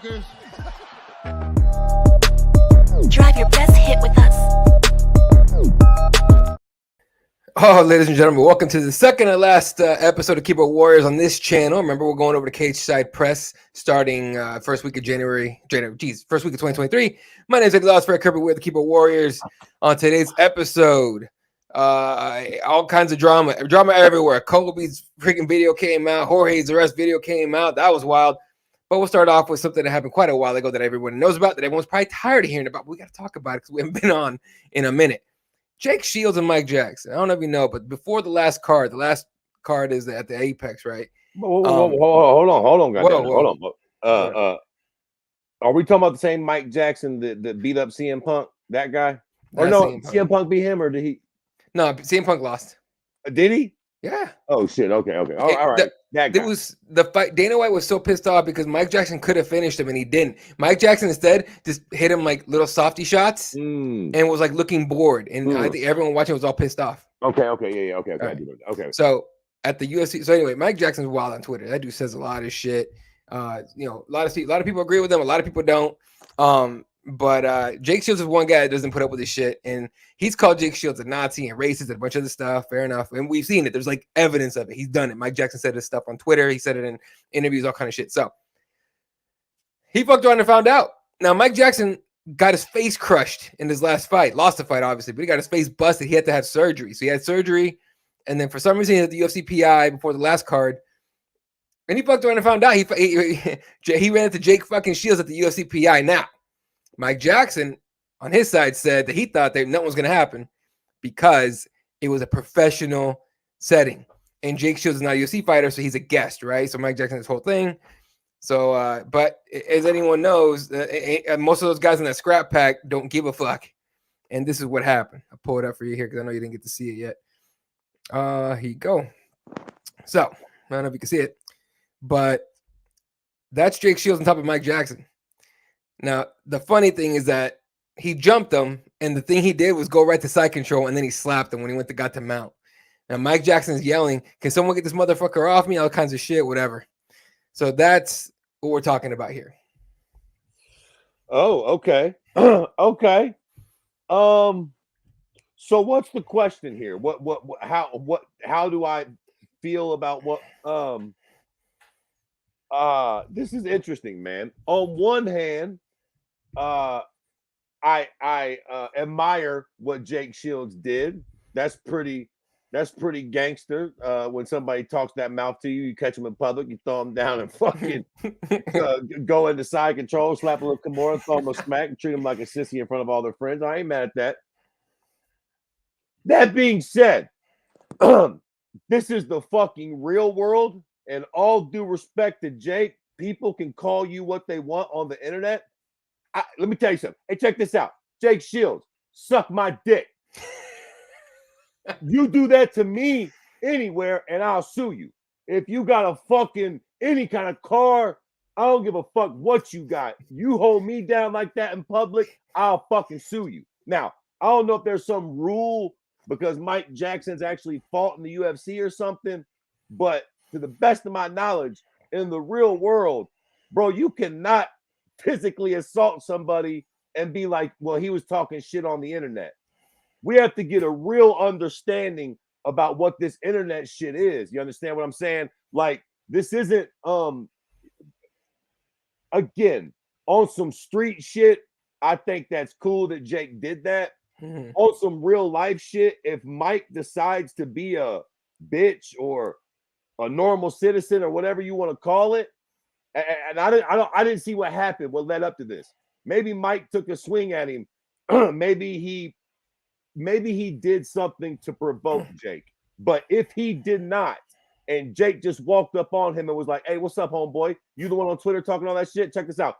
motherfuckers. Drive your best hit with us. Oh, ladies and gentlemen, welcome to the second and last episode of Keyboard Warriors on this channel. Remember, we're going over to Cageside Press starting first week of first week of 2023. My name is Eddie Lost, Fred Kirby. We're the Keyboard Warriors. On today's episode, all kinds of drama everywhere. Kobe's freaking video came out. Jorge's arrest video came out. That was wild. But we'll start off with something that happened quite a while ago that everyone knows about, that everyone's probably tired of hearing about. But we got to talk about it because we haven't been on in a minute. Jake Shields and Mike Jackson. I don't know if you know, but before the last card is at the Apex, right? Hold on, goddamn. Hold on. Are we talking about the same Mike Jackson that beat up CM Punk? That guy? Or no, CM Punk beat him, or did he? No, CM Punk lost. Did he? Yeah. Oh shit. Okay. All right. It was the fight. Dana White was so pissed off because Mike Jackson could have finished him and he didn't. Mike Jackson instead just hit him like little softy shots and was like looking bored. And I think everyone watching was all pissed off. Okay. Okay. Right. Okay. So at the UFC. So anyway, Mike Jackson's wild on Twitter. That dude says a lot of shit. A lot of people agree with him. A lot of people don't. But Jake Shields is one guy that doesn't put up with this shit, and he's called Jake Shields a Nazi and racist and a bunch of other stuff. Fair enough, and we've seen it. There's like evidence of it. He's done it. Mike Jackson said this stuff on Twitter. He said it in interviews, all kind of shit. So he fucked around and found out. Now Mike Jackson got his face crushed in his last fight. Lost the fight, obviously, but he got his face busted. He had to have surgery. So he had surgery, and then for some reason he had the UFC PI before the last card. And he fucked around and found out. He ran into Jake fucking Shields at the UFC PI. Now, Mike Jackson, on his side, said that he thought that nothing was going to happen because it was a professional setting. And Jake Shields is not a UFC fighter, so he's a guest, right? So Mike Jackson, this whole thing. So, but as anyone knows, most of those guys in that scrap pack don't give a fuck. And this is what happened. I'll pull it up for you here because I know you didn't get to see it yet. Here you go. So, I don't know if you can see it, but that's Jake Shields on top of Mike Jackson. Now, the funny thing is that he jumped him, and the thing he did was go right to side control, and then he slapped him when he got to mount. Now, Mike Jackson's yelling, can someone get this motherfucker off me? All kinds of shit, whatever. So that's what we're talking about here. Oh, okay. Okay. So what's the question here? How do I feel about what this is interesting, man. On one hand, I admire what Jake Shields did. That's pretty gangster. When somebody talks that mouth to you, you catch them in public, you throw them down and fucking go into side control, slap a little Kimura, throw them a smack, and treat them like a sissy in front of all their friends. I ain't mad at that. That being said, this is the fucking real world, and all due respect to Jake, people can call you what they want on the internet. Let me tell you something. Hey, check this out. Jake Shields, suck my dick. You do that to me anywhere, and I'll sue you. If you got a fucking any kind of car, I don't give a fuck what you got. You hold me down like that in public, I'll fucking sue you. Now, I don't know if there's some rule because Mike Jackson's actually fought in the UFC or something, but to the best of my knowledge, in the real world, bro, you cannot physically assault somebody and be like, well, he was talking shit on the internet. We have to get a real understanding about what this internet shit is. You understand what I'm saying? Like, this isn't again, on some street shit. I think that's cool that Jake did that. On some real life shit, if Mike decides to be a bitch or a normal citizen or whatever you want to call it, and I didn't see what happened, what led up to this. Maybe Mike took a swing at him. maybe he did something to provoke Jake. But if he did not, and Jake just walked up on him and was like, hey, what's up, homeboy? You the one on Twitter talking all that shit? Check this out.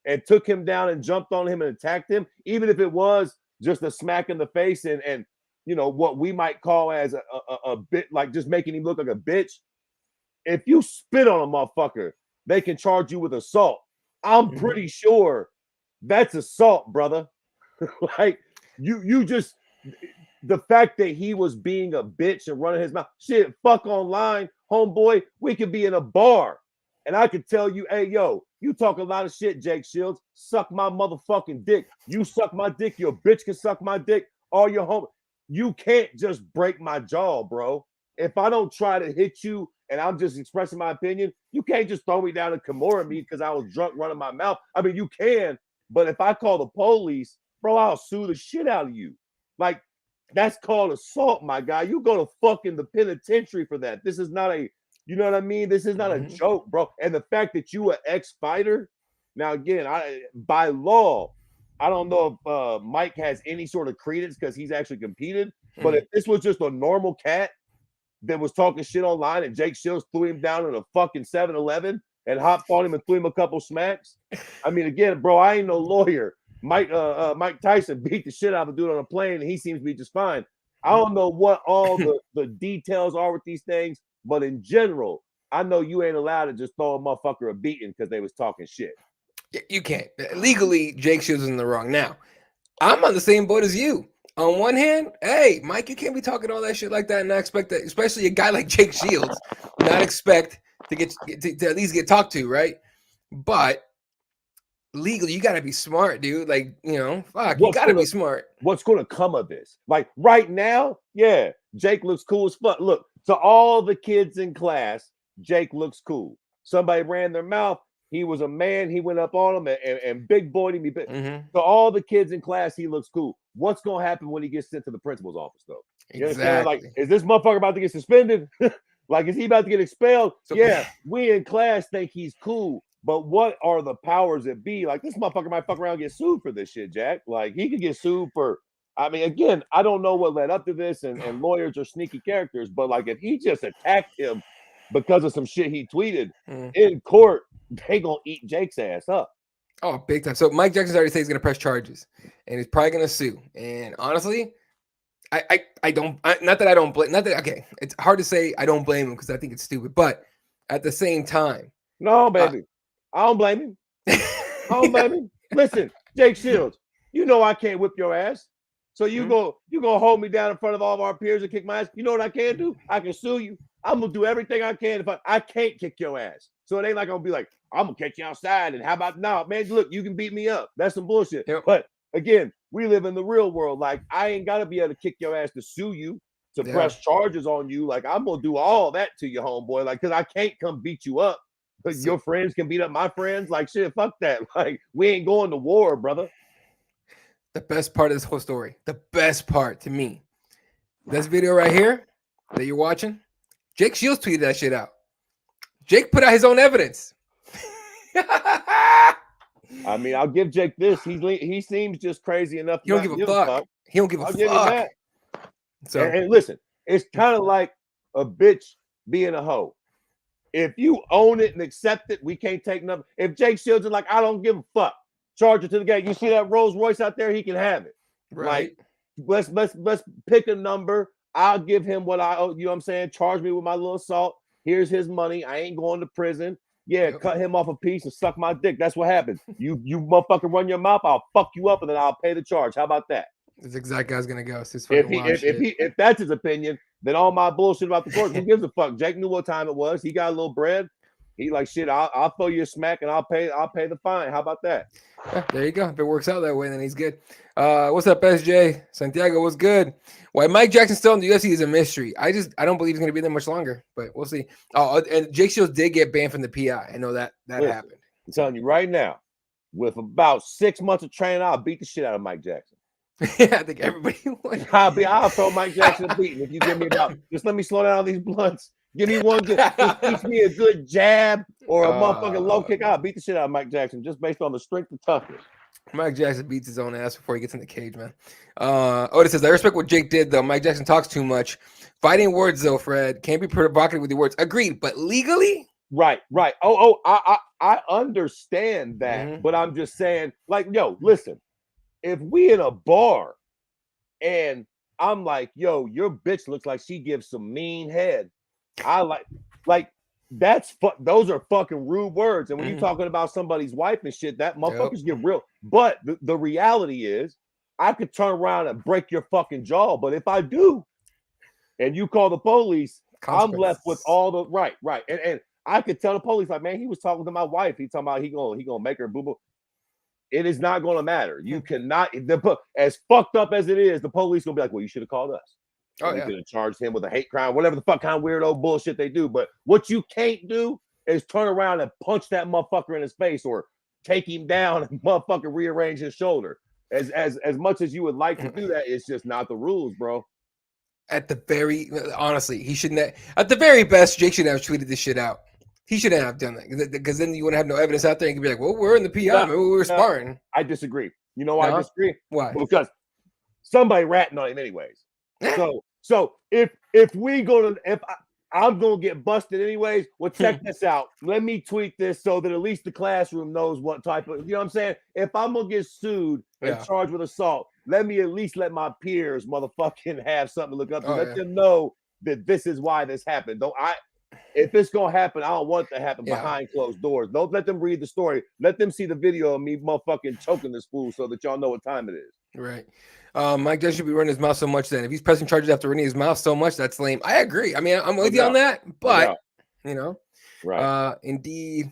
And took him down and jumped on him and attacked him, even if it was just a smack in the face and you know, what we might call as a bit like just making him look like a bitch. If you spit on a motherfucker, they can charge you with assault. I'm pretty sure that's assault, brother. Like you just, the fact that he was being a bitch and running his mouth, shit, fuck online, homeboy. We could be in a bar And I could tell you, hey, yo, you talk a lot of shit, Jake Shields. Suck my motherfucking dick. You suck my dick. Your bitch can suck my dick. All your home. You can't just break my jaw, bro. If I don't try to hit you and I'm just expressing my opinion, you can't just throw me down and Kimura me because I was drunk running my mouth. I mean, you can, but if I call the police, bro, I'll sue the shit out of you. Like, that's called assault, my guy. You go to fucking the penitentiary for that. This is not a, you know what I mean? This is not a joke, bro. And the fact that you an ex-fighter, now again, by law, I don't know if Mike has any sort of credence because he's actually competed. But if this was just a normal cat that was talking shit online and Jake Shields threw him down in a fucking 7-Eleven and hopped on him and threw him a couple smacks. I mean, again, bro, I ain't no lawyer. Mike Tyson beat the shit out of a dude on a plane and he seems to be just fine. I don't know what all the details are with these things, but in general, I know you ain't allowed to just throw a motherfucker a beating because they was talking shit. You can't. Legally, Jake Shields is in the wrong. Now, I'm on the same boat as you. On one hand, hey, Mike, you can't be talking all that shit like that and not expect that, especially a guy like Jake Shields, not expect to get to at least get talked to, right? But legally, you gotta be smart, dude. Like, you know, fuck, you gotta be smart. What's gonna come of this? Like right now, yeah, Jake looks cool as fuck. Look, to all the kids in class, Jake looks cool. Somebody ran their mouth. He was a man. He went up on him and big boyed him. To all the kids in class, he looks cool. What's going to happen when he gets sent to the principal's office, though? You understand? Like, is this motherfucker about to get suspended? Like, is he about to get expelled? So, yeah, we in class think he's cool. But what are the powers that be? Like, this motherfucker might fuck around and get sued for this shit, Jack. Like, he could get sued for, I mean, again, I don't know what led up to this, and lawyers are sneaky characters. But, like, if he just attacked him because of some shit he tweeted in court, they gonna eat Jake's ass up. Oh, big time. So Mike Jackson's already said he's gonna press charges, and he's probably gonna sue. And honestly, I don't. Not that I don't blame. Not that okay. It's hard to say I don't blame him because I think it's stupid. But at the same time, no, baby, I don't blame him. I don't blame him. Listen, Jake Shields, you know I can't whip your ass. So you gonna hold me down in front of all of our peers and kick my ass. You know what I can do? I can sue you. I'm gonna do everything I can. If I can't kick your ass. So it ain't like I'm gonna be like, I'm gonna catch you outside. And how about now, man? Look, you can beat me up. That's some bullshit. Yep. But again, we live in the real world. Like, I ain't gotta be able to kick your ass to sue you, to press charges on you. Like, I'm gonna do all that to you, homeboy. Like, because I can't come beat you up. But your friends can beat up my friends. Like, shit, fuck that. Like, we ain't going to war, brother. The best part of this whole story, the best part to me, this video right here that you're watching, Jake Shields tweeted that shit out. Jake put out his own evidence. I mean, I'll give Jake this. He seems just crazy enough. He don't give a fuck. He don't give a fuck. So, and listen, it's kind of like a bitch being a hoe. If you own it and accept it, we can't take nothing. If Jake Shields is like, I don't give a fuck, charge it to the gate. You see that Rolls Royce out there? He can have it. Right. Like, let's pick a number. I'll give him what I owe. You know what I'm saying? Charge me with my little salt. Here's his money. I ain't going to prison. Yeah, cut him off a piece and suck my dick. That's what happens. You motherfucker run your mouth, I'll fuck you up and then I'll pay the charge. How about that? That's exactly how it's gonna go. If that's his opinion, then all my bullshit about the court, who gives a fuck? Jake knew what time it was. He got a little bread. He like, shit, I'll throw you a smack and I'll pay the fine. How about that? Yeah, there you go. If it works out that way, then he's good. What's up, SJ? Santiago, what's good? Why Mike Jackson's still in the UFC is a mystery. I don't believe he's going to be there much longer, but we'll see. Oh, and Jake Shields did get banned from the PI. I know that happened. I'm telling you right now, with about 6 months of training, I'll beat the shit out of Mike Jackson. Yeah, I think everybody would. I'll throw Mike Jackson a beating if you give me just let me slow down these blunts. Give me one good, just teach me a good jab or a motherfucking low kick. I'll beat the shit out of Mike Jackson just based on the strength and toughness. Mike Jackson beats his own ass before he gets in the cage, man. Otis says, I respect what Jake did, though. Mike Jackson talks too much. Fighting words, though, Fred. Can't be provocative with your words. Agreed, but legally? Right. I understand that, but I'm just saying, like, yo, listen, if we in a bar and I'm like, yo, your bitch looks like she gives some mean head. I like those are fucking rude words. And when you're talking about somebody's wife and shit, that motherfuckers get real. But the reality is, I could turn around and break your fucking jaw. But if I do, and you call the police, I'm left with all the right. And I could tell the police, like, man, he was talking to my wife. He talking about he gonna make her boo boo. It is not going to matter. You cannot. As fucked up as it is, the police gonna be like, well, you should have called us. Oh, we yeah. could have charged him with a hate crime, whatever the fuck kind of weirdo bullshit they do. But what you can't do is turn around and punch that motherfucker in his face or take him down and motherfucker rearrange his shoulder. As much as you would like to do that, it's just not the rules, bro. Honestly, he shouldn't have, at the very best, Jake shouldn't have tweeted this shit out. He shouldn't have done that because then you wouldn't have no evidence out there and you could be like, well, we're in the PI, we were sparring. I disagree. You know why I disagree? Why? Because somebody ratting on him anyways. So if I'm gonna get busted anyways, well, check this out. Let me tweet this so that at least the classroom knows what type of, you know what I'm saying? If I'm gonna get sued and charged with assault, let me at least let my peers motherfucking have something to look up to. Let them know that this is why this happened. If it's gonna happen, I don't want it to happen behind closed doors. Don't let them read the story. Let them see the video of me motherfucking choking this fool so that y'all know what time it is. Right. Mike Jackson should be running his mouth so much then. If he's pressing charges after running his mouth so much, that's lame. I agree. I mean, I'm with you on that, but right. Indeed.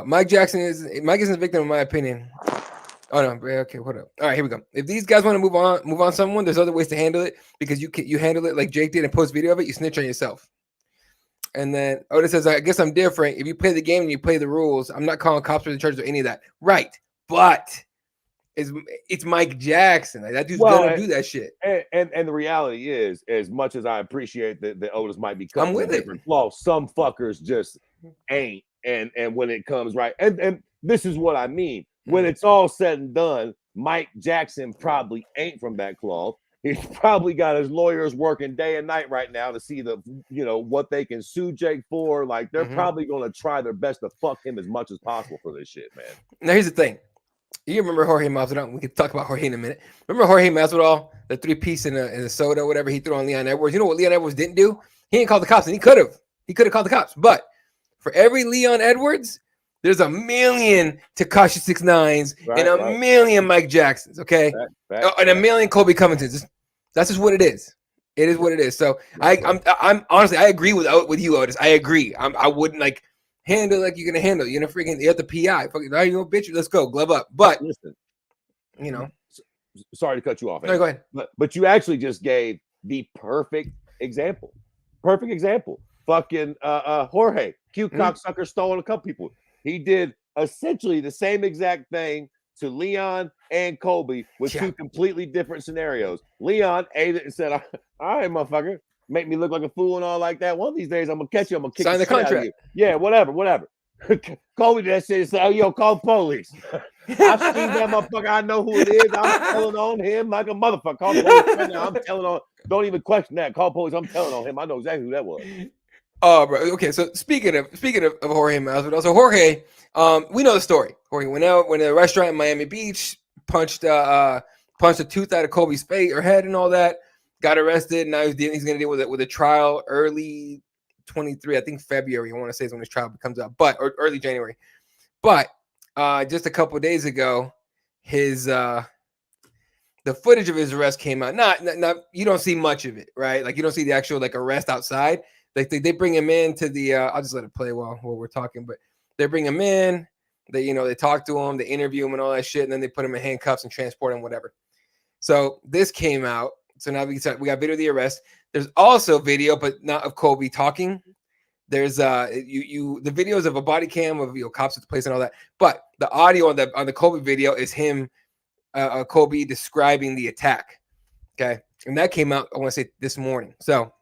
Mike isn't a victim in my opinion. Oh no, okay, what up? All right, here we go. If these guys want to move on someone, there's other ways to handle it because you handle it like Jake did and post video of it, you snitch on yourself. And then Otis says, I guess I'm different. If you play the game and you play the rules, I'm not calling cops for the charges or any of that. Right. But it's Mike Jackson. Like, that dude's gonna do that shit. And the reality is, as much as I appreciate that Otis might be I'm with it. Flaw, some fuckers just ain't. And when it comes right, and this is what I mean. When it's all said and done, Mike Jackson probably ain't from that cloth. He's probably got his lawyers working day and night right now to see what they can sue Jake for. Like, they're probably going to try their best to fuck him as much as possible for this shit, man. Now, here's the thing. You remember Jorge Masvidal? We can talk about Jorge in a minute. Remember Jorge Masvidal, the 3-piece in the soda, whatever he threw on Leon Edwards? You know what Leon Edwards didn't do? He didn't call the cops, and he could have. He could have called the cops. But for every Leon Edwards, there's a million Tekashi 6ix9ines and a million Mike Jacksons, okay? And a million Kobe Covingtons. That's just what it is. It is what it is. So I'm honestly, I agree with you, Otis. I agree. I wouldn't like handle like you're gonna handle. You're you have the PI. Fucking, you know, bitch, let's go, glove up. But listen, you know, sorry to cut you off. No, go ahead. But you actually just gave the perfect example. Perfect example. Fucking Jorge, cute cocksucker, stolen a couple people. He did essentially the same exact thing to Leon and Kobe with two completely different scenarios. Leon ate it and said, all right, motherfucker, make me look like a fool and all like that. One of these days, I'm going to catch you. I'm going to kick sign the contract. Out of you. Yeah, whatever. Kobe did that shit and said, yo, call the police. I've seen that motherfucker. I know who it is. I'm telling on him like a motherfucker. Call the police right now. I'm telling on. Don't even question that. Call police. I'm telling on him. I know exactly who that was. Oh, bro. Okay, so speaking of Jorge Masvidal, so Jorge, we know the story. Jorge went out, went to a restaurant in Miami Beach, punched a tooth out of Kobe's face or head and all that. Got arrested. Now he's going to deal with a trial early 23. I think February. I want to say is when his trial comes out, or early January. But just a couple of days ago, his the footage of his arrest came out. Not you don't see much of it, right? Like you don't see the actual like arrest outside. Like they bring him in to the I'll just let it play while we're talking, but they bring him in, they talk to him, they interview him and all that shit, and then they put him in handcuffs and transport him, whatever. So this came out. So now we got video of the arrest. There's also video, but not of Kobe talking. There's the videos of a body cam of cops at the place and all that. But the audio on the Kobe video is him, Kobe describing the attack. Okay. And that came out, I want to say this morning. So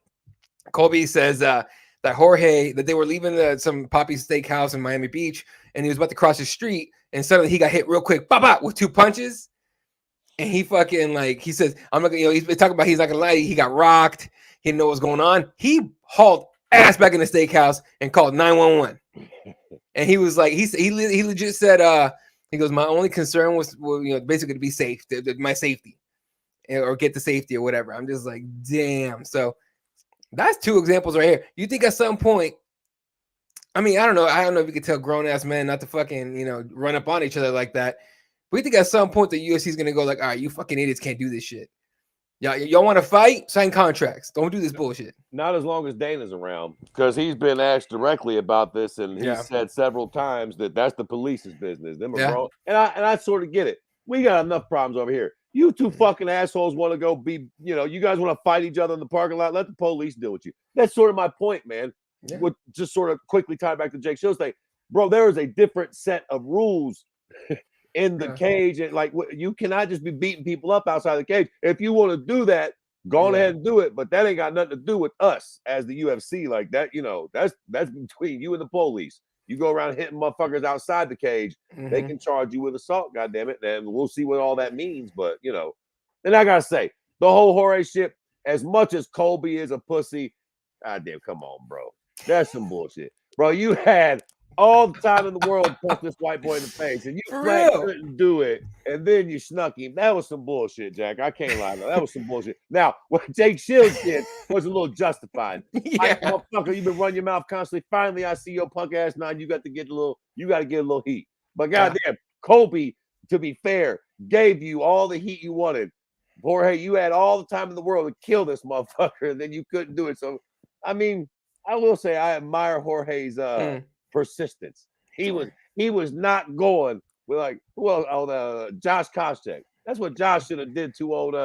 Kobe says that they were leaving some Poppy's Steakhouse in Miami Beach, and he was about to cross the street, and suddenly he got hit real quick, with 2 punches, and he fucking he says, I'm not gonna, he's talking about he's not gonna lie, he got rocked, he didn't know what was going on. He hauled ass back in the steakhouse and called 911, and he was like, he legit said, he goes, my only concern was basically to be safe, my safety, or get the safety or whatever. I'm just like, damn. So that's 2 examples right here. You think at some point, I mean, I don't know if you could tell grown ass men not to fucking, run up on each other like that. But you think at some point the UFC is gonna go like, all right, you fucking idiots can't do this shit. Yeah, y'all want to fight? Sign contracts. Don't do this bullshit. Not as long as Dana's around, because he's been asked directly about this, and he said several times that that's the police's business. Them are grown, and I sort of get it. We got enough problems over here. You two fucking assholes want to go be, you guys want to fight each other in the parking lot. Let the police deal with you. That's sort of my point, man. Yeah. Would just sort of quickly tie back to Jake Shill's thing, bro. There is a different set of rules in the cage, and like you cannot just be beating people up outside the cage. If you want to do that, go on ahead and do it, but that ain't got nothing to do with us as the UFC. Like that, that's between you and the police. You go around hitting motherfuckers outside the cage, they can charge you with assault, goddammit, and we'll see what all that means. But and I gotta say, the whole Jorge shit, as much as Colby is a pussy, goddamn, come on, bro. That's some bullshit. Bro, you had all the time in the world to punch this white boy in the face, and you couldn't do it, and then you snuck him. That was some bullshit, Jack. I can't lie. That was some bullshit. Now, what Jake Shields did was a little justified. Like, motherfucker, you've been running your mouth constantly. Finally, I see your punk ass now. You got to get a little heat. But goddamn, Kobe, to be fair, gave you all the heat you wanted. Jorge, you had all the time in the world to kill this motherfucker, and then you couldn't do it. So, I mean, I will say I admire Jorge's persistence. He was not going with like Josh Koscheck. That's what Josh should have did to old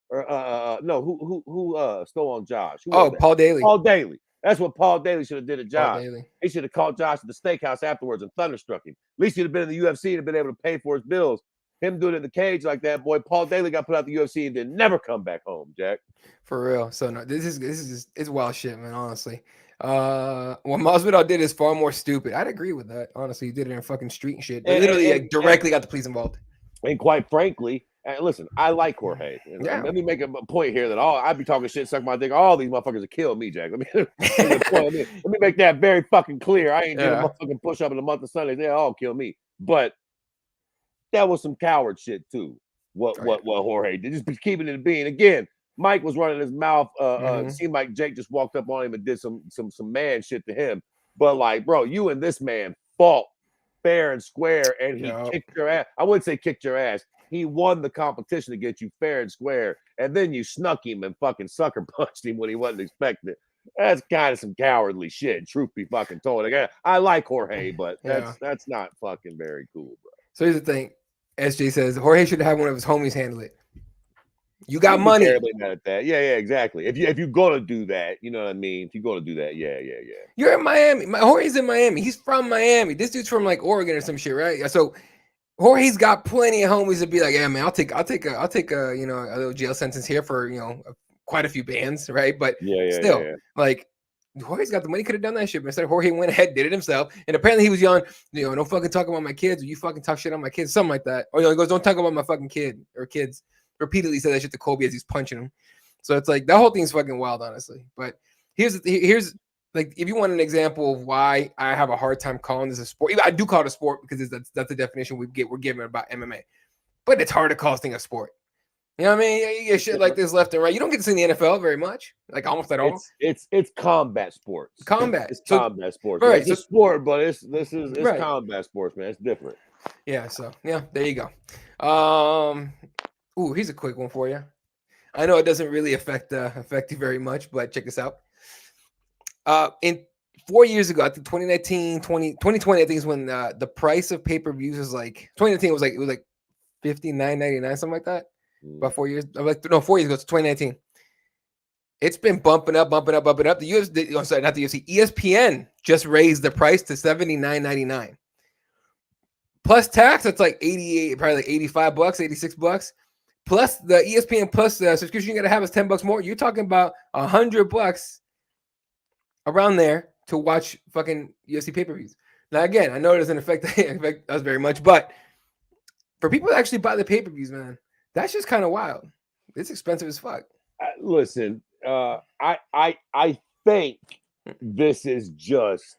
who stole on Josh? Paul Daly. Paul Daly. That's what Paul Daly should have did to Josh. He should have called Josh at the steakhouse afterwards and thunderstruck him. At least he'd have been in the UFC and have been able to pay for his bills. Him doing it in the cage like that, boy. Paul Daly got put out the UFC and then never come back home, Jack. For real. So no, this is it's wild shit, man. Honestly, what Masvidal did is far more stupid. I'd agree with that. Honestly, he did it in fucking street and shit. They literally directly got the police involved. And quite frankly, listen, I like Jorge. Let me make a point here that I'd be talking shit, suck my dick. All these motherfuckers will kill me, Jack. Let me make that very fucking clear. I ain't doing a motherfucking push up in the month of Sundays. They'll all kill me. But that was some coward shit too. What Jorge did, just keeping it being. Again, Mike was running his mouth. It seemed like Jake just walked up on him and did some man shit to him. But like, bro, you and this man fought fair and square, and he kicked your ass. I wouldn't say kicked your ass. He won the competition to get you fair and square, and then you snuck him and fucking sucker punched him when he wasn't expecting it. That's kind of some cowardly shit. Truth be fucking told. Again, I like Jorge, but that's not fucking very cool, bro. So here's the thing. SJ says Jorge should have one of his homies handle it. You got money. Terribly mad at that. Yeah, exactly. If you're gonna do that, you know what I mean. If you're gonna do that, yeah. You're in Miami. Jorge's in Miami. He's from Miami. This dude's from like Oregon or some shit, right? So Jorge's got plenty of homies to be like, yeah, man, I'll take a a little jail sentence here for quite a few bands, right? But still, like Jorge's got the money, could have done that shit, but instead Jorge went ahead, did it himself, and apparently he was yelling, don't fucking talk about my kids, or you fucking talk shit on my kids, something like that. Or he goes, don't talk about my fucking kid or kids. Repeatedly said that shit to Colby as he's punching him. So it's like that whole thing's fucking wild, honestly. But here's like, if you want an example of why I have a hard time calling this a sport, I do call it a sport because that's the definition we're given about MMA. But it's hard to call this thing a sport. You know what I mean? You get shit like this left and right. You don't get to see in the NFL very much, like almost at all. It's combat sports. It's combat sports. Right, it's a sport, but it's combat sports, man. It's different. Yeah. So yeah, there you go. Ooh, here's a quick one for you. I know it doesn't really affect you very much, but check this out. In 4 years ago, I think 2020, I think is when the price of pay-per-views was like 2019 it was like $59.99, something like that. About 4 years, 4 years ago, it's 2019. It's been bumping up. The UFC, sorry, not the UFC. ESPN just raised the price to $79.99. Plus tax, that's like 88, probably like $85, $86. Plus the ESPN Plus subscription you gotta have is $10 more. You're talking about $100 around there to watch fucking UFC pay-per-views. Now again, I know it doesn't affect us very much, but for people to actually buy the pay-per-views, man, that's just kind of wild. It's expensive as fuck. Listen, I think this is just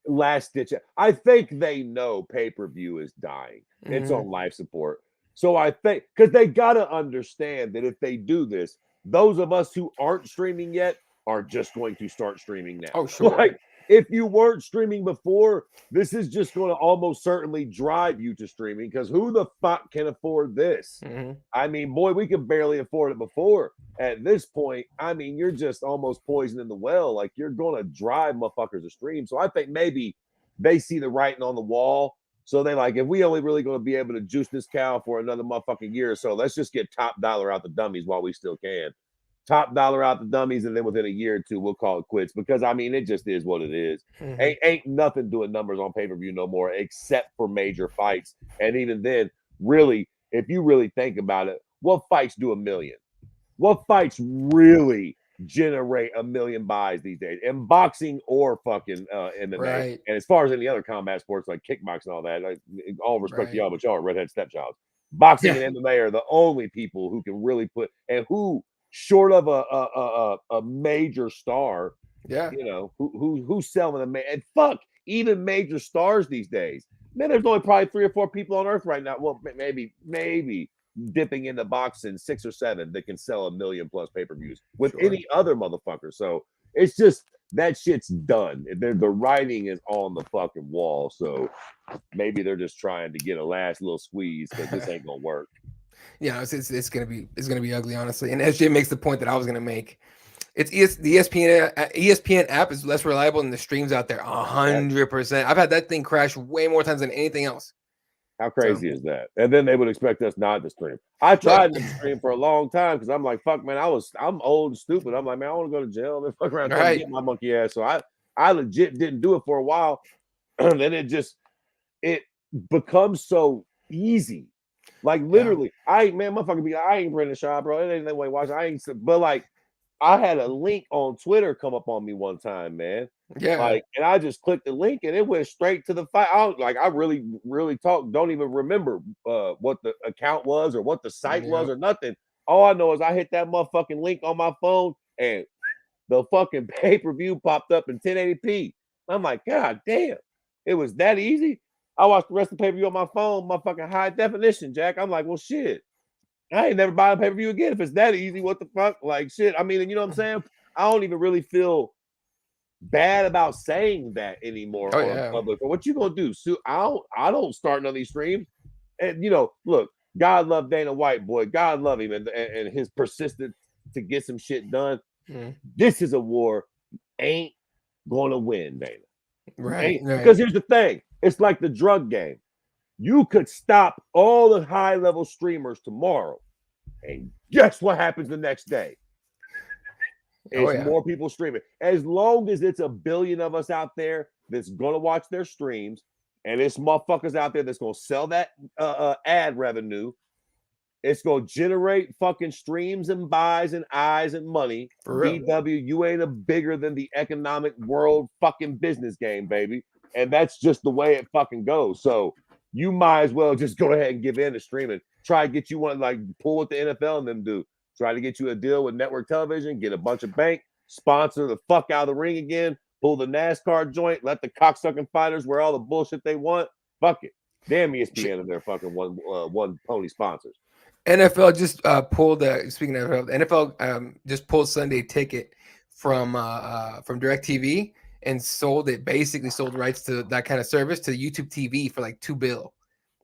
last ditch. I think they know pay-per-view is dying. It's on life support. So I think because they gotta understand that if they do this, those of us who aren't streaming yet are just going to start streaming now. Oh, sure. if you weren't streaming before, this is just going to almost certainly drive you to streaming because who the fuck can afford this? Mhm. I mean, boy, we could barely afford it before. At this point, I mean, you're just almost poisoning the well. Like you're going to drive motherfuckers to stream. So I think maybe they see the writing on the wall. So they like, if we only really going to be able to juice this cow for another motherfucking year or so, let's just get top dollar out the dummies while we still can. Top dollar out the dummies, and then within a year or two, we'll call it quits because I mean, it just is what it is. Mhm. Ain't nothing doing numbers on pay per view no more, except for major fights. And even then, really, if you really think about it, what fights do 1 million? What fights really generate 1 million buys these days in boxing or fucking MMA? Right. And as far as any other combat sports like kickboxing and all that, like, all respect to Right. y'all, but y'all are redhead stepchilds. Boxing Yeah. and MMA are the only people who can really put and who, short of a major star, Yeah. you know, who's selling a man and fuck even major stars these days. Man, there's only probably 3 or 4 people on earth right now. Well, maybe dipping into boxing 6 or 7 that can sell 1 million plus pay-per-views with Sure. any other motherfucker. So it's just that shit's done. The writing is on the fucking wall. So maybe they're just trying to get a last little squeeze because this ain't gonna work. Yeah, it's gonna be ugly, honestly. And SJ makes the point that I was gonna make. The ESPN app is less reliable than the streams out there. 100%. I've had that thing crash way more times than anything else. How crazy is that? And then they would expect us not to stream. I tried to stream for a long time because I'm like, fuck, man, I'm old and stupid. I'm like, man, I want to go to jail and fuck around trying to get my monkey ass. So I legit didn't do it for a while. And then it becomes so easy. Like literally, I ain't bringing a shot, bro. It ain't that way. Watch, but like I had a link on Twitter come up on me one time, man. Yeah. Like, and I just clicked the link and it went straight to the fight. I really don't even remember what the account was or what the site was or nothing. All I know is I hit that motherfucking link on my phone and the fucking pay-per-view popped up in 1080p. I'm like, God damn, it was that easy. I watched the rest of the pay-per-view on my phone, my fucking high definition, Jack. I'm like, well, shit. I ain't never buying a pay-per-view again if it's that easy. What the fuck? Like shit. I mean, you know what I'm saying? I don't even really feel bad about saying that anymore on public. But what you gonna do? So I don't start none of these streams. And you know, look, God love Dana White, boy. God love him and his persistence to get some shit done. This is a war ain't gonna win, Dana. Right. Because here's the thing: it's like the drug game. You could stop all the high-level streamers tomorrow, and guess what happens the next day? It's more people streaming. As long as it's 1 billion of us out there that's gonna watch their streams, and it's motherfuckers out there that's gonna sell that ad revenue, it's gonna generate fucking streams and buys and eyes and money. For real. BW, you ain't a bigger than the economic world fucking business game, baby. And that's just the way it fucking goes. So you might as well just go ahead and give in to streaming. Try to get you one, like pull what the NFL and them do. Try to get you a deal with network television, get a bunch of bank, sponsor the fuck out of the ring again, pull the NASCAR joint, let the cocksucking fighters wear all the bullshit they want. Fuck it. Damn ESPN and their fucking one pony sponsors. NFL just pulled speaking of NFL just pulled Sunday Ticket from DirecTV and sold it, basically sold rights to that kind of service to YouTube TV for like $2 billion.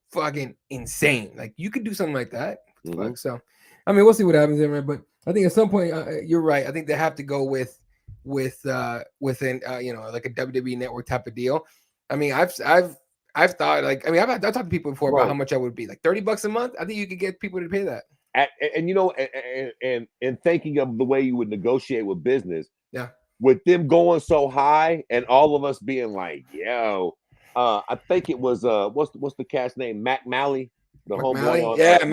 Fucking insane. Like you could do something like that. So I mean, we'll see what happens there, man. But I think at some point you're right. I think they have to go within you know, like a WWE network type of deal. I mean, I've thought, like, I mean, I've talked to people before about how much I would be, like $30 a month. I think you could get people to pay that. And you know, and thinking of the way you would negotiate with business, yeah, with them going so high, and all of us being like, yo, I think it was what's the cat's name? Mac Malley, the homeboy on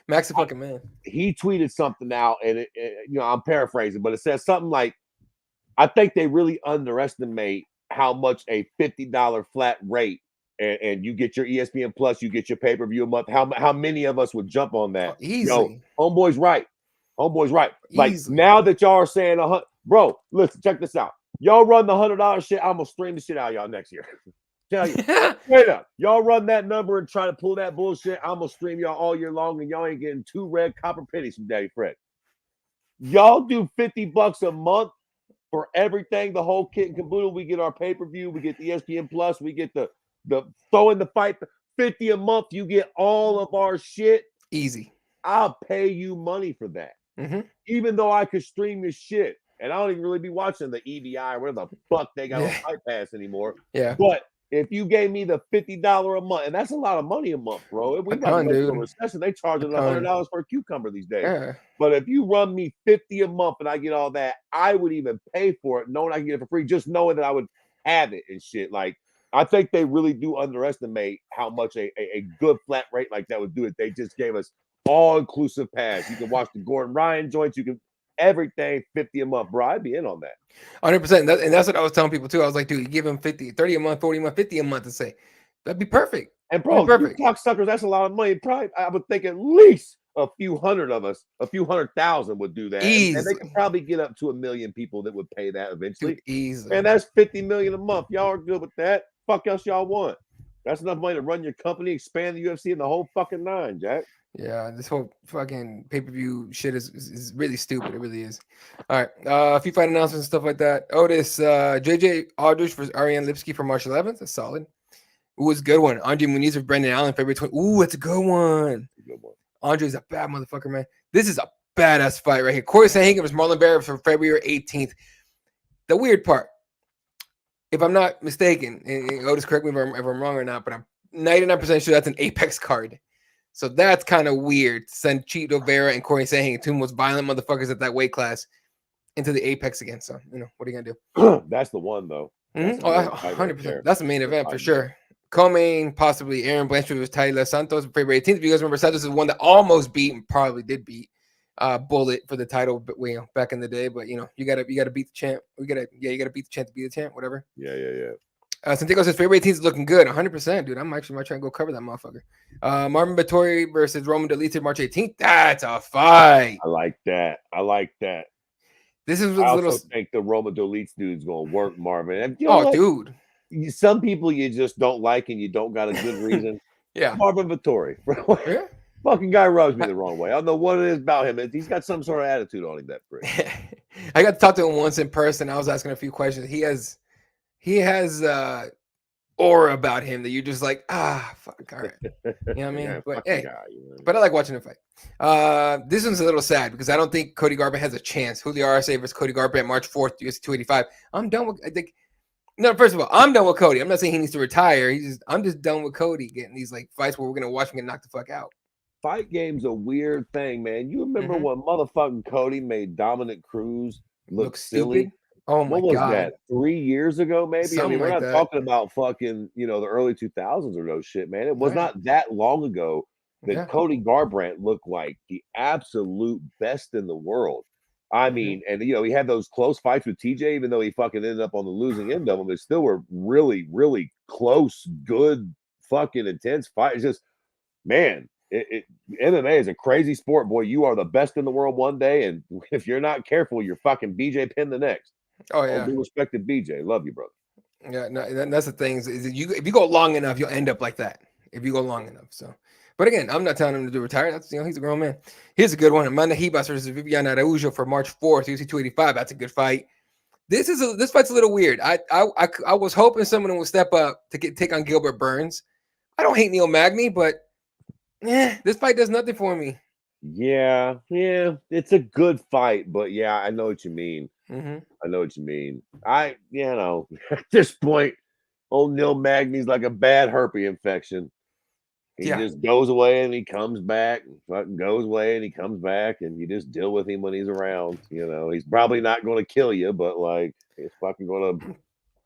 Mac's a fucking man. He tweeted something out, and it, you know, I'm paraphrasing, but it says something like, I think they really underestimate how much a $50 flat rate, and you get your ESPN Plus, you get your pay-per-view a month. How many of us would jump on that? Easy. Yo, homeboy's right. Like now that y'all are saying bro, listen, check this out. Y'all run the $100 shit. I'm gonna stream the shit out of y'all next year. Tell you straight up. Y'all run that number and try to pull that bullshit. I'm gonna stream y'all all year long, and y'all ain't getting 2 red copper pennies from Daddy Fred. Y'all do $50 a month for everything, the whole kit and caboodle. We get our pay-per-view, we get the ESPN Plus, we get the throw in the fight, 50 a month, you get all of our shit. Easy. I'll pay you money for that. Even though I could stream your shit. And I don't even really be watching the EBI or whatever the fuck they got on Fight Pass anymore. Yeah. But if you gave me the $50 a month, and that's a lot of money a month, bro. If we got to go through a recession, they charging $100 for a cucumber these days. Yeah. But if you run me 50 a month and I get all that, I would even pay for it, knowing I can get it for free, just knowing that I would have it and shit. Like, I think they really do underestimate how much a good flat rate like that would do it. They just gave us all-inclusive pass. You can watch the Gordon Ryan joints. You can everything 50 a month, bro. I'd be in on that. 100%. And that's what I was telling people too. I was like, dude, you give them 50, 30 a month, 40 a month, 50 a month to say. That'd be perfect. And bro, perfect. Cocksuckers, that's a lot of money. Probably, I would think at least a few hundred of us, a few 100,000 would do that. And they could probably get up to 1 million people that would pay that eventually. Dude, easily. And that's 50 million a month. Y'all are good with that. Fuck else y'all want. That's enough money to run your company, expand the UFC and the whole fucking nine, Jack. Yeah, this whole fucking pay-per-view shit is really stupid. It really is. All right. A few fight announcements and stuff like that. Otis, JJ Aldrich versus Ariane Lipsky for March 11th. That's solid. Ooh, it's a good one. Andre Muniz versus Brendan Allen, February 20th. Ooh, it's a good one. Andre's a bad motherfucker, man. This is a badass fight right here. Corey Sanhagen versus Marlon Barrett for February 18th. The weird part, if I'm not mistaken, and Otis, correct me if I'm wrong or not, but I'm 99% sure that's an Apex card. So that's kind of weird to send Chito Vera and Corey Sanhagen, two most violent motherfuckers at that weight class, into the Apex again. So, what are you going to do? That's the one, though. Oh, 100%. That's the main event for sure. Co-main, possibly Aaron Blanchard versus Tyler Santos, February 18th. If you guys remember, Santos is one that almost beat and probably did beat Bullet for the title, but back in the day. But you gotta beat the champ. You gotta beat the champ to be the champ. Whatever. Yeah. Santiago says February 18th is looking good. 100%, dude. I'm actually might try and go cover that motherfucker. Marvin Vettori versus Roman Dolidze March 18th. That's a fight. I like that. This is I also think the Roman Dolidze dude's gonna work, Marvin. And dude. Some people you just don't like and you don't got a good reason. Yeah. Marvin Vettori. Yeah. Fucking guy rubs me the wrong way. I don't know what it is about him. He's got some sort of attitude on him, that prick. I got to talk to him once in person. I was asking a few questions. He has aura about him that you're just like, fuck, all right. You know what I mean? Yeah, but hey, but I like watching him fight. This one's a little sad because I don't think Cody Garbrandt has a chance. Julio RSA versus Cody Garbrandt March 4th, UFC 285. I'm done with. I think. No, first of all, I'm done with Cody. I'm not saying he needs to retire. I'm just done with Cody getting these like fights where we're gonna watch him get knocked the fuck out. Fight game's a weird thing, man. You remember when motherfucking Cody made Dominic Cruz look silly? Stupid? Oh my god. What was that? 3 years ago, maybe? Something we're like not that. talking about fucking, the early 2000s or no shit, man. It was not that long ago that Cody Garbrandt looked like the absolute best in the world. I mean, and he had those close fights with TJ, even though he fucking ended up on the losing end of them. They still were really, really close, good, fucking intense fights. It's just, man, MMA is a crazy sport, boy. You are the best in the world one day, and if you're not careful, you're fucking BJ Penn the next. Oh yeah, all due respect to BJ. Love you, brother. Yeah, no, that's the thing. Is if you go long enough, you'll end up like that. If you go long enough, so. But again, I'm not telling him to retire. That's he's a grown man. Here's a good one: Amanda Ribas versus Viviane Araújo for March 4th, UFC 285. That's a good fight. This fight's a little weird. I was hoping someone would step up to take on Gilbert Burns. I don't hate Neil Magny, but this fight does nothing for me. Yeah, it's a good fight, but yeah, I know what you mean. Mm-hmm. I know what you mean. At this point, old Neil Magny's like a bad herpes infection. He just goes away and he comes back, and fucking goes away and he comes back, and you just deal with him when he's around. He's probably not going to kill you, but like he's fucking going to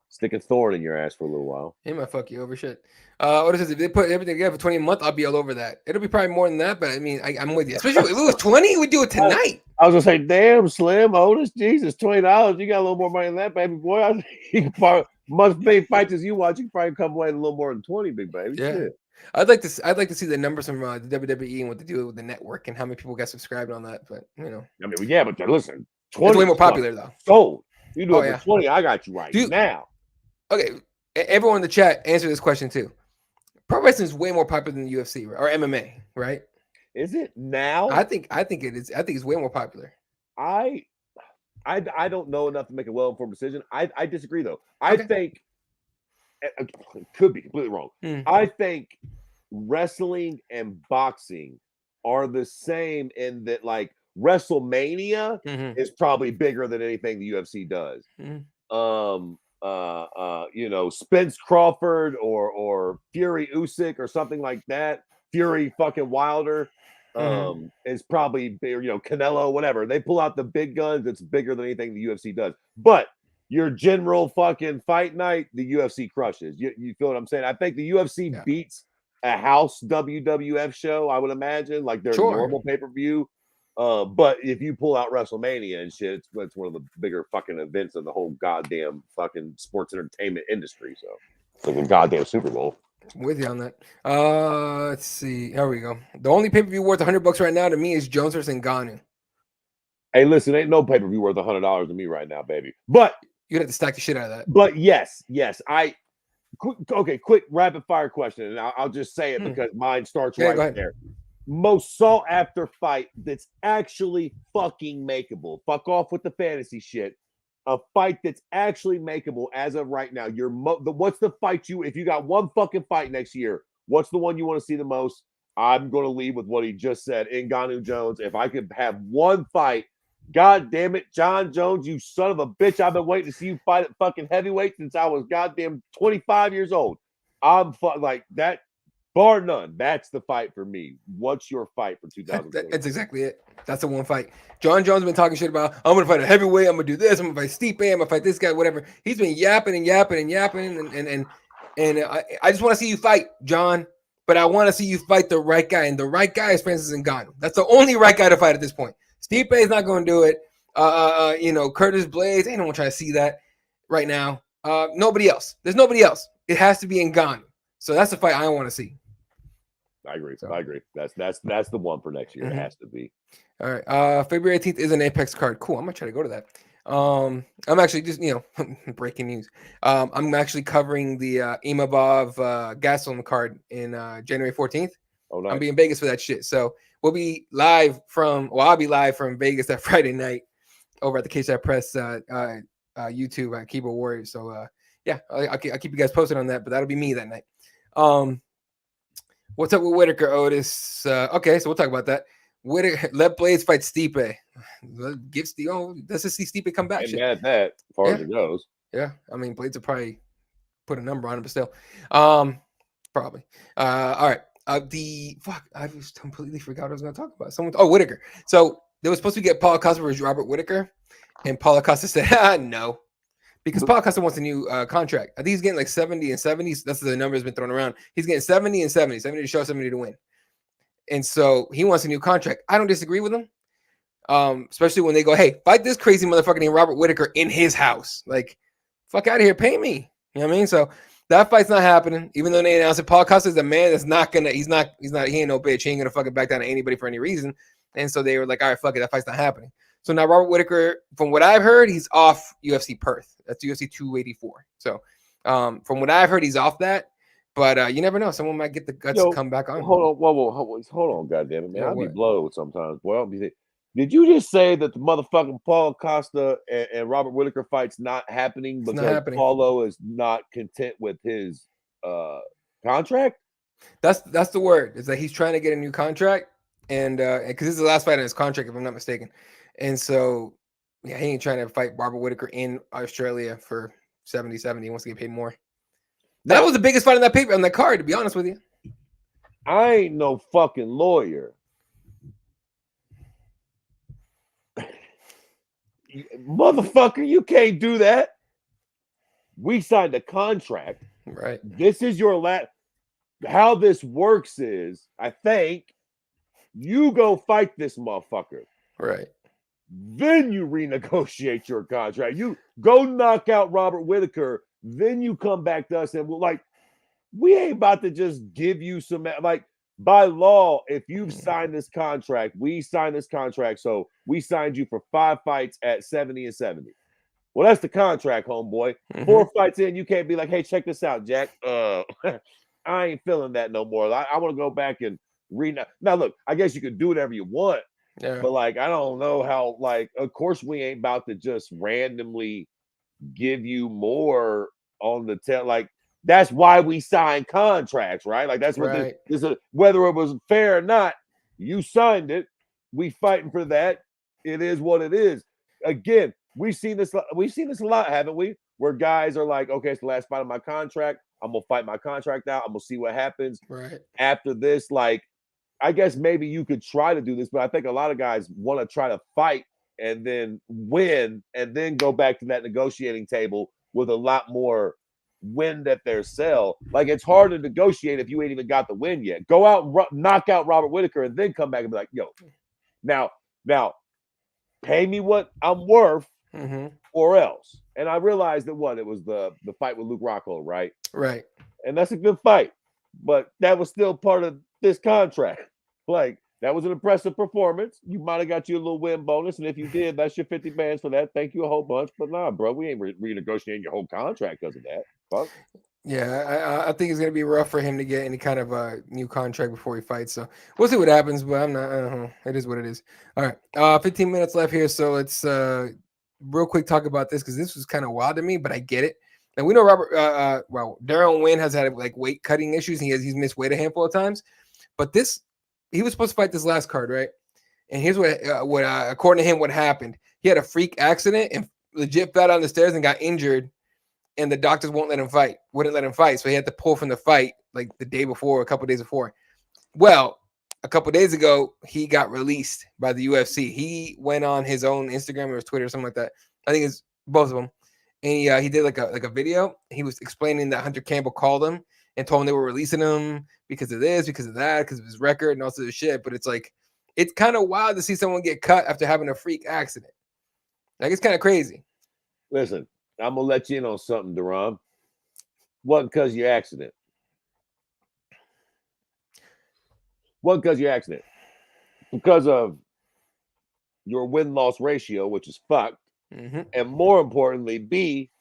stick a thorn in your ass for a little while. He might fuck you over shit. What is it? If they put everything together for 20 a month, I'll be all over that. It'll be probably more than that, but I mean, I'm with you. Especially if it was 20, we'd do it tonight. I was gonna say, damn, Slim, Otis, Jesus, $20. You got a little more money than that, baby boy. You can probably much big fights as you watch. You can probably come away with a little more than 20, big baby. Yeah. Shit. I'd like to see the numbers from the WWE and what they do with the network and how many people got subscribed on that. But I mean, yeah, but listen, 20 it's way more popular though. Sold. You do it for 20. I got you right now. Okay, everyone in the chat answer this question too. Pro wrestling is way more popular than the UFC or MMA, right? Is it now? I think it is. I think it's way more popular. I don't know enough to make a well-informed decision. I disagree though. I Okay. think could be completely wrong. Hmm. I think wrestling and boxing are the same in that like WrestleMania Hmm. is probably bigger than anything the UFC does. Hmm. You know, Spence Crawford or Fury Usyk or something like that. Fury fucking Wilder is probably, you know, Canelo, whatever. They pull out the big guns. It's bigger than anything the UFC does. But your general fucking fight night, the UFC crushes. You feel what I'm saying? I think the UFC Yeah. beats a house WWF show, I would imagine, like their Sure. normal pay-per-view. But if you pull out WrestleMania and shit, it's one of the bigger fucking events of the whole goddamn fucking sports entertainment industry. So it's like a goddamn Super Bowl. With you on that. Let's see. Here we go. The only pay-per-view worth $100 right now to me is Jones versus Ngannou. Hey, listen, ain't no pay-per-view worth $100 to me right now, baby. But You'd have to stack the shit out of that. But yes, quick rapid fire question, and I'll just say it because mine starts right there. Most sought after fight that's actually fucking makeable. Fuck off with the fantasy shit. A fight that's actually makeable as of right now. What's the fight if you got one fucking fight next year? What's the one you want to see the most? I'm going to leave with what he just said. Ngannou Jones. If I could have one fight, God damn it, John Jones, you son of a bitch! I've been waiting to see you fight at fucking heavyweight since I was goddamn 25 years old. I'm like that. Bar none, that's the fight for me. What's your fight for 2020? That's exactly it. That's the one fight. John Jones has been talking shit about, I'm going to fight a heavyweight. I'm going to do this. I'm going to fight Stipe. I'm going to fight this guy, whatever. He's been yapping and yapping and yapping. And I just want to see you fight, John. But I want to see you fight the right guy. And the right guy is Francis Ngannou. That's the only right guy to fight at this point. Stipe is not going to do it. You know, Curtis Blades, ain't no one trying to see that right now. Nobody else. There's nobody else. It has to be Ngannou. So that's the fight I want to see. I agree. So, I agree. That's the one for next year. It has to be. All right. February 18th is an Apex card. Cool. I'm gonna try to go to that. I'm actually just, you know, breaking news. I'm actually covering the Imavov Gastelum card in January 14th. Oh, nice. I'll be in Vegas for that shit. So we'll be live I'll be live from Vegas that Friday night over at the Cageside Press YouTube at Keyboard Warriors. So yeah, I'll keep you guys posted on that, but that'll be me that night. What's up with Whitaker, Otis? Okay, so we'll talk about that. Whitaker, let Blades fight Stipe. Let's just see Stipe come back. Ain't mad at that, as far as it goes. Yeah, I mean, Blades will probably put a number on him, but still, probably. All right. I just completely forgot what I was going to talk about. Whitaker. So they were supposed to get Paul Acosta versus Robert Whitaker, and Paul Acosta said, no. Because Paul Acosta wants a new contract. I think he's getting like 70 and 70s. That's the number that's been thrown around. He's getting 70 and 70, 70 to show, 70 to win. And so he wants a new contract. I don't disagree with him. Especially when they go, hey, fight this crazy motherfucker named Robert Whitaker in his house. Like, fuck out of here, pay me. You know what I mean? So that fight's not happening. Even though they announced it, Paul Acosta is a man that's not gonna, he ain't no bitch. He ain't gonna fucking back down to anybody for any reason. And so they were like, all right, fuck it, that fight's not happening. So now Robert Whitaker, from what I've heard, he's off UFC Perth. That's UFC 284. So from what I've heard, he's off that. But you never know. Someone might get the guts to come back on. Hold on, goddamn it, man. I'll be blowed sometimes. Well, did you just say that the motherfucking Paul Acosta and Robert Whitaker fight's not happening because Paulo is not content with his contract? That's the word. Is that he's trying to get a new contract, and because this is the last fight in his contract, if I'm not mistaken. And so, yeah, he ain't trying to fight Robert Whitaker in Australia for 70. He wants to get paid more. That was the biggest fight on that paper, on that card, to be honest with you. I ain't no fucking lawyer. Motherfucker, you can't do that. We signed a contract. Right. This is your last. How this works is, I think, you go fight this motherfucker. Right. Then you renegotiate your contract. You go knock out Robert Whitaker. Then you come back to us and we ain't about to just give you some, like, by law, if you've signed this contract, we signed this contract. So we signed you for 5 fights at 70 and 70. Well, that's the contract, homeboy. 4 fights in, you can't be like, hey, check this out, Jack. I ain't feeling that no more. I want to go back and now look, I guess you can do whatever you want, Yeah. But like, I don't know how, like, of course we ain't about to just randomly give you more on the tail. Like, that's why we sign contracts, right? Like, that's what Right. this is, whether it was fair or not, you signed it. We fighting for that. It is what it is. Again, we've seen this a lot, haven't we? Where guys are like, okay, it's the last fight of my contract. I'm gonna fight my contract out. I'm gonna see what happens Right. after this. Like, I guess maybe you could try to do this, but I think a lot of guys want to try to fight and then win and then go back to that negotiating table with a lot more wind at their sail. Like, it's hard to negotiate if you ain't even got the win yet. Go out and knock out Robert Whitaker and then come back and be like, yo, now pay me what I'm worth or else. And I realized that it was the fight with Luke Rockhold, right? Right. And that's a good fight, but that was still part of this contract. Like, that was an impressive performance. You might have got you a little win bonus, and if you did, that's your 50 bands for that. Thank you a whole bunch. But nah, bro, we ain't renegotiating your whole contract because of that. Fuck. Yeah, I think it's gonna be rough for him to get any kind of new contract before he fights. So we'll see what happens. But I'm not. I don't know. It is what it is. All right, 15 minutes left here. So let's real quick talk about this because this was kind of wild to me, but I get it. And we know Darren Wynn has had like weight cutting issues. He's missed weight a handful of times, but he was supposed to fight this last card, right? And here's what according to him, what happened. He had a freak accident and legit fell down the stairs and got injured. And the doctors wouldn't let him fight. So he had to pull from the fight like the day before, a couple days before. Well, a couple days ago, he got released by the UFC. He went on his own Instagram or his Twitter or something like that. I think it's both of them. And he did like a video. He was explaining that Hunter Campbell called him and told him they were releasing him because of this, because of that, because of his record and all sorts of shit. But it's like, it's kind of wild to see someone get cut after having a freak accident. Like, it's kind of crazy. Listen, I'm gonna let you in on something, Duran. Wasn't because of your accident. Wasn't because of your accident. Because of your win-loss ratio, which is fucked. And more importantly, B,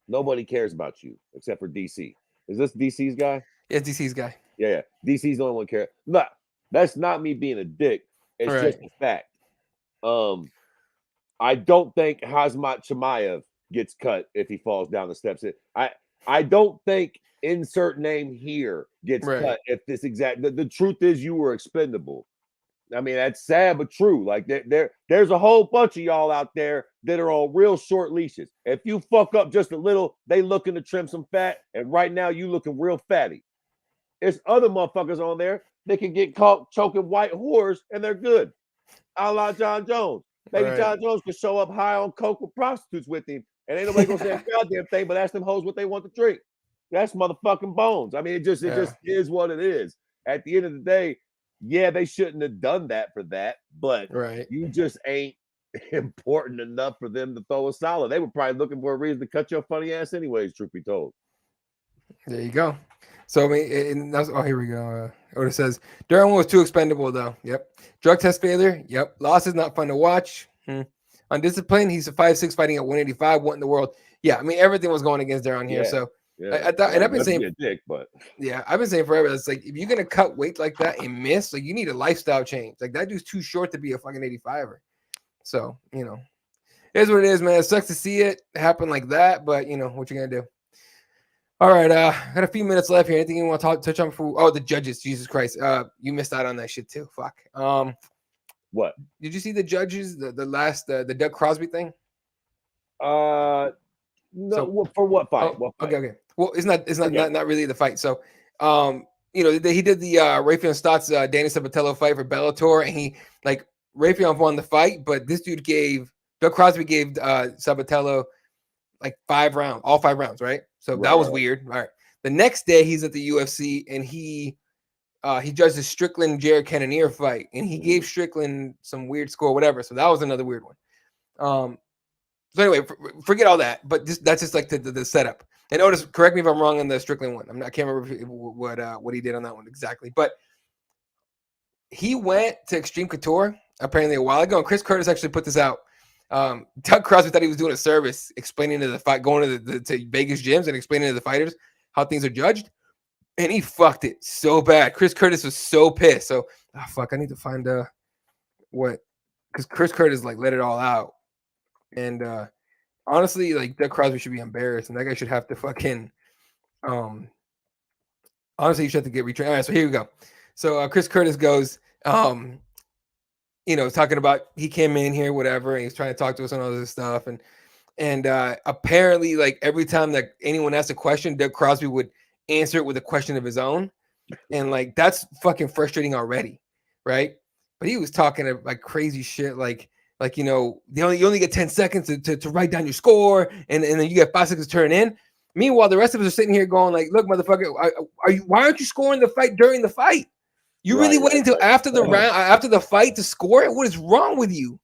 nobody cares about you except for DC. Is this DC's guy? Yeah, DC's guy. Yeah. DC's the only one care. No, that's not me being a dick. It's just a fact. I don't think Hazmat Chimaev gets cut if he falls down the steps. I don't think insert name here gets cut if this exact. The truth is you were expendable. I mean, that's sad but true. Like, there's a whole bunch of y'all out there that are on real short leashes. If you fuck up just a little, they looking to trim some fat, and right now you looking real fatty. There's other motherfuckers on there that can get caught choking white whores and they're good. A la John Jones. Maybe John Jones could show up high on coke with prostitutes with him, and ain't nobody gonna say a goddamn thing, but ask them hoes what they want to drink. That's motherfucking bones. I mean, it just is what it is. At the end of the day, yeah, they shouldn't have done that for that, but you just ain't important enough for them to throw a solid. They were probably looking for a reason to cut your funny ass anyways, truth be told. There you go. So, I mean, here we go. Oda says, Darren was too expendable, though. Yep. Drug test failure. Yep. Loss is not fun to watch. Undisciplined. He's a 5'6", fighting at 185. What in the world? Yeah, I mean, everything was going against Darren here. So, I thought, and I've been saying, I've been saying forever, it's like, if you're going to cut weight like that and miss, like, you need a lifestyle change. Like, that dude's too short to be a fucking 85er. So, here's what it is, man. It sucks to see it happen like that, but, what you going to do? All right, got a few minutes left here. Anything you want to touch on before? Oh, the judges, Jesus Christ. You missed out on that shit too. Fuck. What? Did you see the judges, the last the Doug Crosby thing? No, so, for what fight? What fight? Okay. Well, it's not really the fight. So, he did the Rafael Stotts Danny Sabatello fight for Bellator, and he Rafael won the fight, but this dude Doug Crosby gave Sabatello like 5 rounds, all 5 rounds, right? So that was weird. All right. The next day he's at the UFC and he judged the Strickland Jared Cannonier fight, and he gave Strickland some weird score, whatever. So that was another weird one. So anyway, forget all that. But that's just like the setup. And Otis, correct me if I'm wrong on the Strickland one. I can't remember what he did on that one exactly. But he went to Extreme Couture apparently a while ago, and Chris Curtis actually put this out. Doug Crosby thought he was doing a service, explaining to the fight, going to Vegas gyms and explaining to the fighters how things are judged, and he fucked it so bad. Chris Curtis was so pissed. So, fuck, I need to find what because Chris Curtis like let it all out, and honestly, like Doug Crosby should be embarrassed, and that guy should have to fucking honestly, you should have to get retrained. All right, so here we go. So Chris Curtis goes, talking about he came in here, whatever, and he's trying to talk to us on all this stuff, and apparently, like every time that anyone asked a question, Doug Crosby would answer it with a question of his own, and like that's fucking frustrating already, right? But he was talking like crazy shit, like you only get 10 seconds to write down your score, and then you get 5 seconds to turn in. Meanwhile, the rest of us are sitting here going like, look, motherfucker, why aren't you scoring the fight during the fight? You really waiting until after the round, after the fight to score it? What is wrong with you?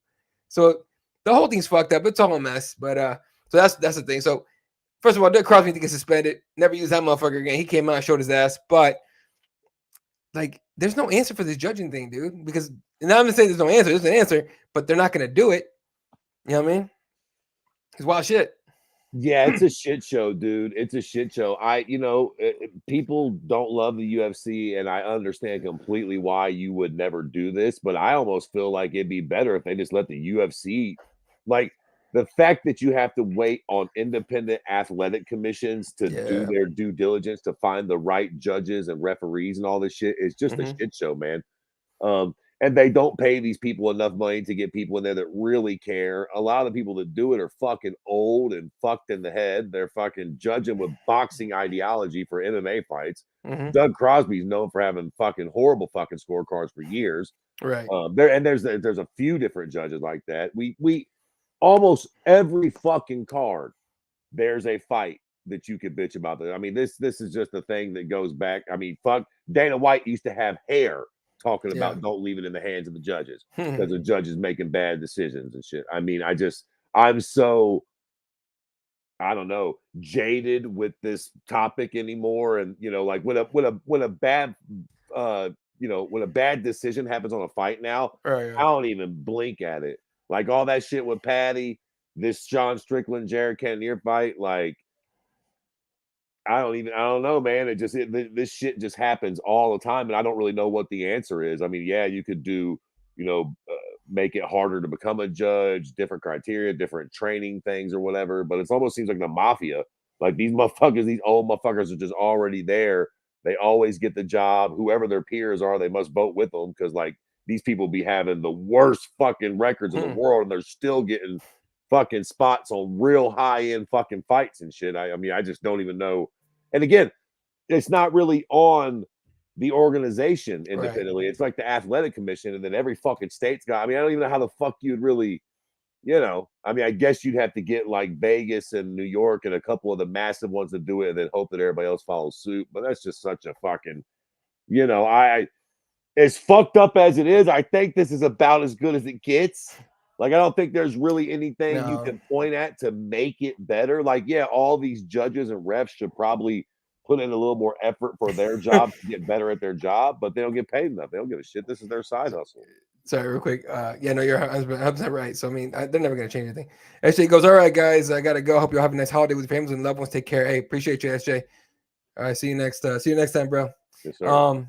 So the whole thing's fucked up. It's all a mess. But so that's the thing. So first of all, Doug Crosby needs to get suspended. Never use that motherfucker again. He came out and showed his ass. But like, there's no answer for this judging thing, dude. Because now I'm gonna say there's no answer. There's an answer, but they're not gonna do it. You know what I mean? It's wild shit. Yeah, it's a shit show, dude. It's a shit show. People don't love the UFC, and I understand completely why you would never do this, but I almost feel like it'd be better if they just let the UFC, like the fact that you have to wait on independent athletic commissions to do their due diligence to find the right judges and referees and all this shit is just a shit show, man. And they don't pay these people enough money to get people in there that really care. A lot of the people that do it are fucking old and fucked in the head. They're fucking judging with boxing ideology for MMA fights. Doug Crosby's known for having fucking horrible fucking scorecards for years. Right. There's a few different judges like that. We almost every fucking card, there's a fight that you could bitch about. I mean, this is just a thing that goes back. I mean, fuck, Dana White used to have hair talking about don't leave it in the hands of the judges because the judges making bad decisions and shit. I mean, I'm so, I don't know, jaded with this topic anymore. And like when a bad when a bad decision happens on a fight now, I don't even blink at it. Like all that shit with Patty, this Sean Strickland, Jared Cannonier fight, like I don't know, man. This shit just happens all the time, and I don't really know what the answer is. I mean, yeah, you could do, make it harder to become a judge, different criteria, different training things or whatever. But it almost seems like the mafia. Like these motherfuckers, these old motherfuckers are just already there. They always get the job. Whoever their peers are, they must vote with them because like these people be having the worst fucking records in the world, and they're still getting fucking spots on real high-end fucking fights and shit. I mean, I just don't even know. And again, it's not really on the organization independently. It's like the athletic commission, and then every fucking state's got. I mean, I don't even know how the fuck you'd really, I mean, I guess you'd have to get like Vegas and New York and a couple of the massive ones to do it, and then hope that everybody else follows suit. But that's just such a fucking, as fucked up as it is, I think this is about as good as it gets. Like, I don't think there's really anything you can point at to make it better. Like, yeah, all these judges and refs should probably put in a little more effort for their job to get better at their job, but they don't get paid enough. They don't give a shit. This is their side hustle. Sorry, real quick. You're 100% right. So, I mean, they're never going to change anything. SJ goes, all right, guys, I got to go. Hope you'll have a nice holiday with your families and loved ones. Take care. Hey, appreciate you, SJ. All right, see you next time, bro. Yes, sir.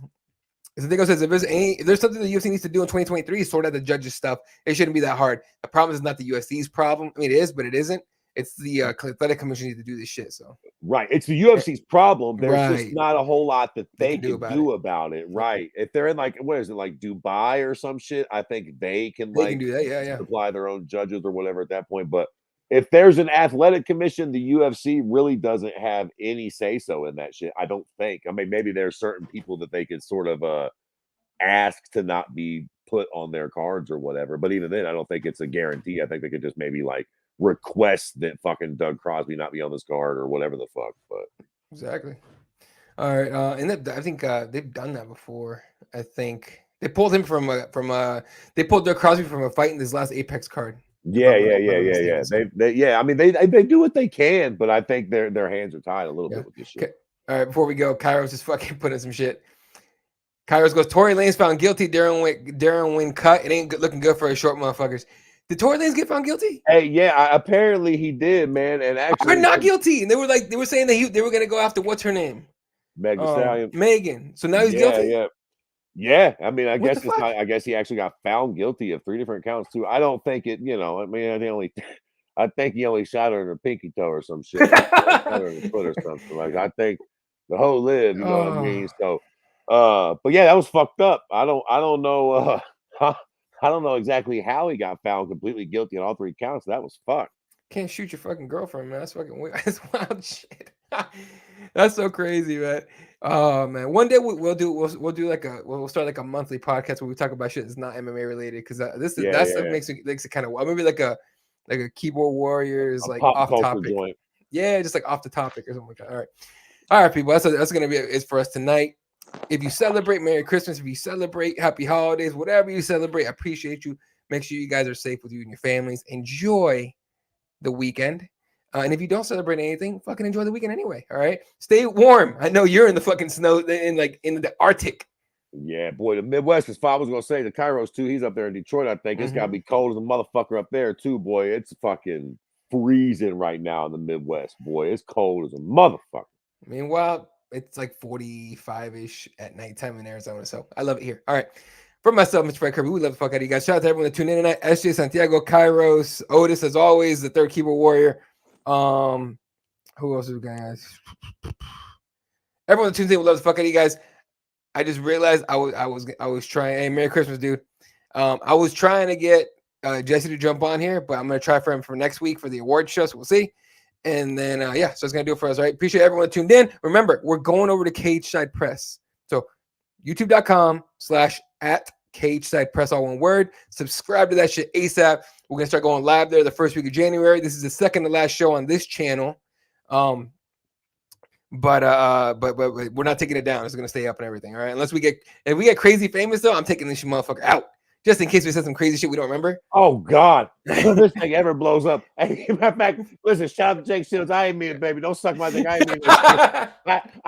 Zadigo says, if there's something the UFC needs to do in 2023, sort out the judges stuff. It shouldn't be that hard. The problem is not the UFC's problem. I mean, it is, but it isn't. It's the athletic commission need to do this shit. So right, it's the UFC's problem. There's just not a whole lot that they can do about it. Right? If they're in like what is it like Dubai or some shit, I think they can do that. Yeah, supply their own judges or whatever at that point. But if there's an athletic commission, the UFC really doesn't have any say so in that shit. I don't think. I mean, maybe there's certain people that they could sort of ask to not be put on their cards or whatever. But even then, I don't think it's a guarantee. I think they could just maybe like request that fucking Doug Crosby not be on this card or whatever the fuck. But exactly. All right, and I think they've done that before. I think they pulled him they pulled Doug Crosby from a fight in this last Apex card. Yeah. I mean, they do what they can, but I think their hands are tied a little bit with this shit. Okay. All right, before we go, Kairos just fucking put in some shit. Kairos goes, Tory Lanez found guilty. Darren Wynn cut. It ain't looking good for a short motherfuckers. Did Tory Lanez get found guilty? Hey, yeah, apparently he did, man. And actually, not guilty. And they were saying that they were gonna go after what's her name, Megan Stallion. Megan. So now he's guilty. Yeah. Yeah, I mean, I What guess the it's fuck? not. I guess he actually got found guilty of 3 different counts too. I don't think it. I mean, I think he only shot her in her pinky toe or some shit like that. Shot her in the foot or something. Like I think the whole live. You know what I mean? Oh, So, but yeah, that was fucked up. I don't know. I don't know exactly how he got found completely guilty on all 3 counts. That was fucked. can't shoot your fucking girlfriend, man. That's fucking weird. That's wild shit. That's so crazy, man. Oh man, one day we'll do like we'll start like a monthly podcast where we talk about shit that's not MMA related because Yeah, that stuff yeah. makes it kind of wild. Maybe like a keyboard warriors A like pop off culture topic. joint. Yeah, just like off the topic or something like that. All right, people. That's gonna be it for us tonight. If you celebrate, Merry Christmas. If you celebrate, Happy Holidays. Whatever you celebrate, I appreciate you. Make sure you guys are safe with you and your families. Enjoy the weekend. And if you don't celebrate anything, fucking enjoy the weekend anyway. All right. Stay warm. I know you're in the fucking snow in the Arctic. Yeah, boy, the Midwest is fine. I was gonna say the Kairos too. He's up there in Detroit, I think. It's gotta be cold as a motherfucker up there too, boy. It's fucking freezing right now in the Midwest, boy. It's cold as a motherfucker. Meanwhile, it's like 45-ish at nighttime in Arizona. So I love it here. All right. For myself, Mr. Fred Kirby, we love the fuck out of you guys. Shout out to everyone that tuned in tonight. SJ Santiago, Kairos, Otis, as always, the third keyboard warrior. Who else is we guys? Everyone that tunes in, we love the fuck out of you guys. I just realized I was trying. Hey, Merry Christmas, dude. I was trying to get Jesse to jump on here, but I'm gonna try for him for next week for the award show. So we'll see. And then yeah, so it's gonna do it for us. All right. Appreciate everyone that tuned in. Remember, we're going over to Cageside Press. So youtube.com/@Cageside Press, all one word. Subscribe to that shit ASAP. We're gonna start going live there the first week of January. This is the second to last show on this channel. But we're not taking it down. It's gonna stay up and everything. All right. Unless if we get crazy famous though, I'm taking this motherfucker out. Just in case we said some crazy shit we don't remember. Oh God. If this thing ever blows up. Hey, matter of fact, listen, shout out to Jake Shields. I ain't mean it, baby. Don't suck my dick. I ain't mean it. I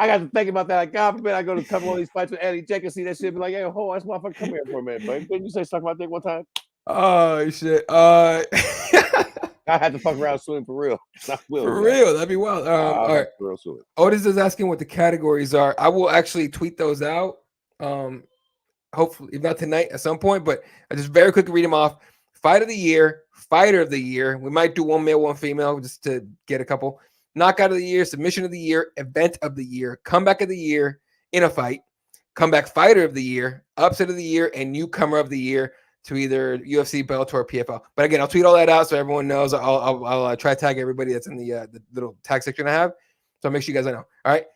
got to think about that. Like, God forbid I go to a couple of these fights with Eddie Jake and see that shit. Be like, hey, hold on, this motherfucker, come here for a minute, baby. Didn't you say suck my dick one time? Oh shit. I had to fuck around swimming for real. For real, that'd be wild. All right. Otis is asking what the categories are. I will actually tweet those out. Hopefully, if not tonight, at some point. But I just very quickly read them off. Fight of the year, fighter of the year. We might do one male, one female, just to get a couple. Knockout of the year, submission of the year, event of the year, comeback of the year in a fight, comeback fighter of the year, upset of the year, and newcomer of the year to either UFC, Bellator, or PFL. But again, I'll tweet all that out so everyone knows. I'll try to tag everybody that's in the little tag section I have. So make sure you guys know. All right.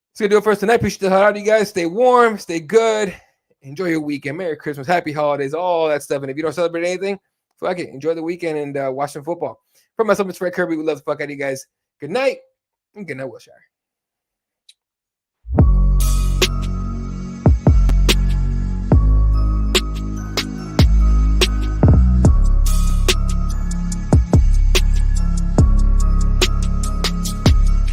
That's going to do it for us tonight. Appreciate the hell out of you guys. Stay warm. Stay good. Enjoy your weekend. Merry Christmas. Happy holidays. All that stuff. And if you don't celebrate anything, fuck it. Enjoy the weekend and watch some football. For myself, it's Fred Kirby. We love the fuck out of you guys. Good night. And good night, Wilshire.